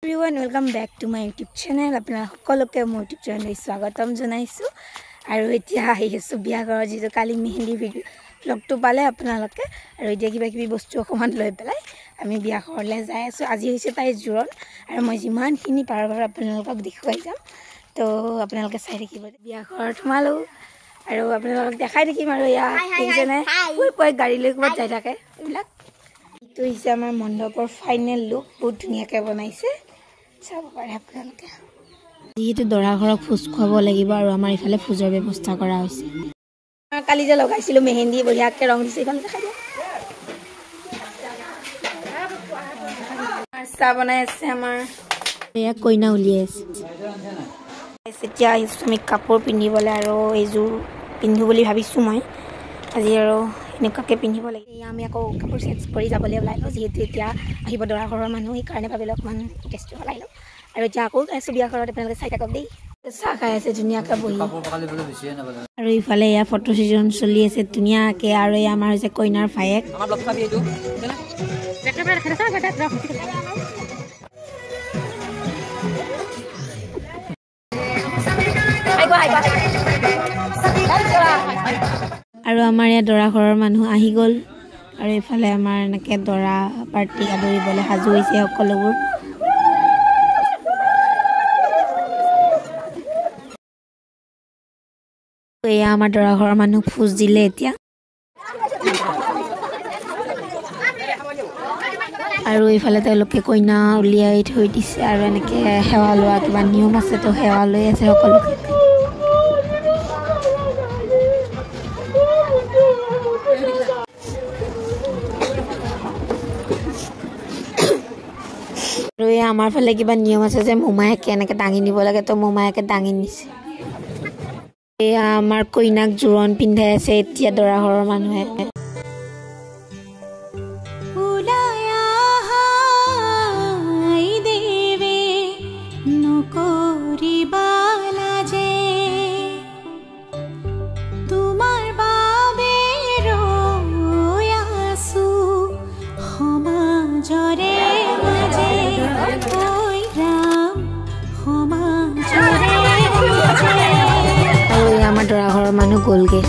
Everyone, welcome back to my YouTube channel. Apna সকলোকে মোৰ YouTube channel স্বাগতম জনাইছো আৰু এতিয়া আহিছো বিয়া ঘৰৰ যে কালি মেহেন্দি ভিডিও ব্লগটো পালে আপোনালোকে আৰু এতিয়া কিবা কিবি বস্তু অকমান লৈ পেলাই আমি বিয়া ঘৰলৈ যাই আছো আজি হৈছে তাই জোৰণ আৰু মই যিমানখিনি পাৰ আপোনালোকক দেখুৱাই যাম তো আপোনালোকে চাই থাকিব বিয়া ঘৰত সোমালো আৰু আপোনালোকক দেখাই থাকিম আৰু ইয়া কিজনে কৈ গাড়ী লৈ ক'ত যাই থাকে এইবিলাক তো হৈছে আমাৰ মণ্ডপৰ ফাইনেল লুক বহুত ধুনীয়াকৈ বনাইছে চাব পাৰে আপোনালোকে যেহেতু দৰা ঘৰক ফুজ খুৱাব লাগিব আৰু আমাৰ ইফালে ফুজৰ ব্যৱস্থা কৰা হৈছে কালি যে লগাইছিলো মেহেন্দি বঢ়িয়াকৈ ৰং দিছে ইফালে দেখাই দিওঁ চাহ বনাই আছে আমাৰ এয়া কইনা উলিয়াই আছে এতিয়া আহিছোঁ আমি কাপোৰ পিন্ধিবলৈ আৰু এইযোৰ পিন্ধো বুলি ভাবিছোঁ মই আজি আৰু এনেকুৱাকৈ পিন্ধিব লাগে আমি আকৌ কাপোৰ চেঞ্জ কৰি যাবলৈ ওলাই লওঁ যিহেতু এতিয়া আহিব দৰা ঘৰৰ মানুহ সেইকাৰণে ভাবিলোঁ অকণমান টেষ্টটো ওলাই লওঁ আৰু এতিয়া আকৌ আছোঁ বিয়া ঘৰত আপোনালোকে চাই থাকক দেই চাহ খাই আছে ধুনীয়াকৈ বহি আৰু ইফালে এয়া ফটো ছিজন চলি আছে ধুনীয়াকৈ আৰু এয়া আমাৰ হৈছে কইনাৰ ভায়েক আৰু আমাৰ ইয়াত দৰা ঘৰৰ মানুহ আহি গ'ল আৰু এইফালে আমাৰ এনেকৈ দৰা পাৰ্টি আদৰিবলৈ সাজু হৈছে সকলোবোৰ এয়া আমাৰ দৰা ঘৰৰ মানুহ ফুজ দিলে এতিয়া আৰু এইফালে তেওঁলোকে কইনা উলিয়াই থৈ দিছে আৰু এনেকৈ সেৱা লোৱা কিবা নিয়ম আছে তো সেৱা লৈ আছে সকলোকে আৰু এই আমাৰ ফালে কিবা নিয়ম আছে যে মোমায়েকে এনেকৈ দাঙি নিব লাগে তো মোমায়েকে দাঙি নিছে এয়া আমাৰ কইনাক জোৰণ পিন্ধাই আছে এতিয়া দৰা ঘৰৰ মানুহে দৰা ঘৰৰ মানুহ গ'লগে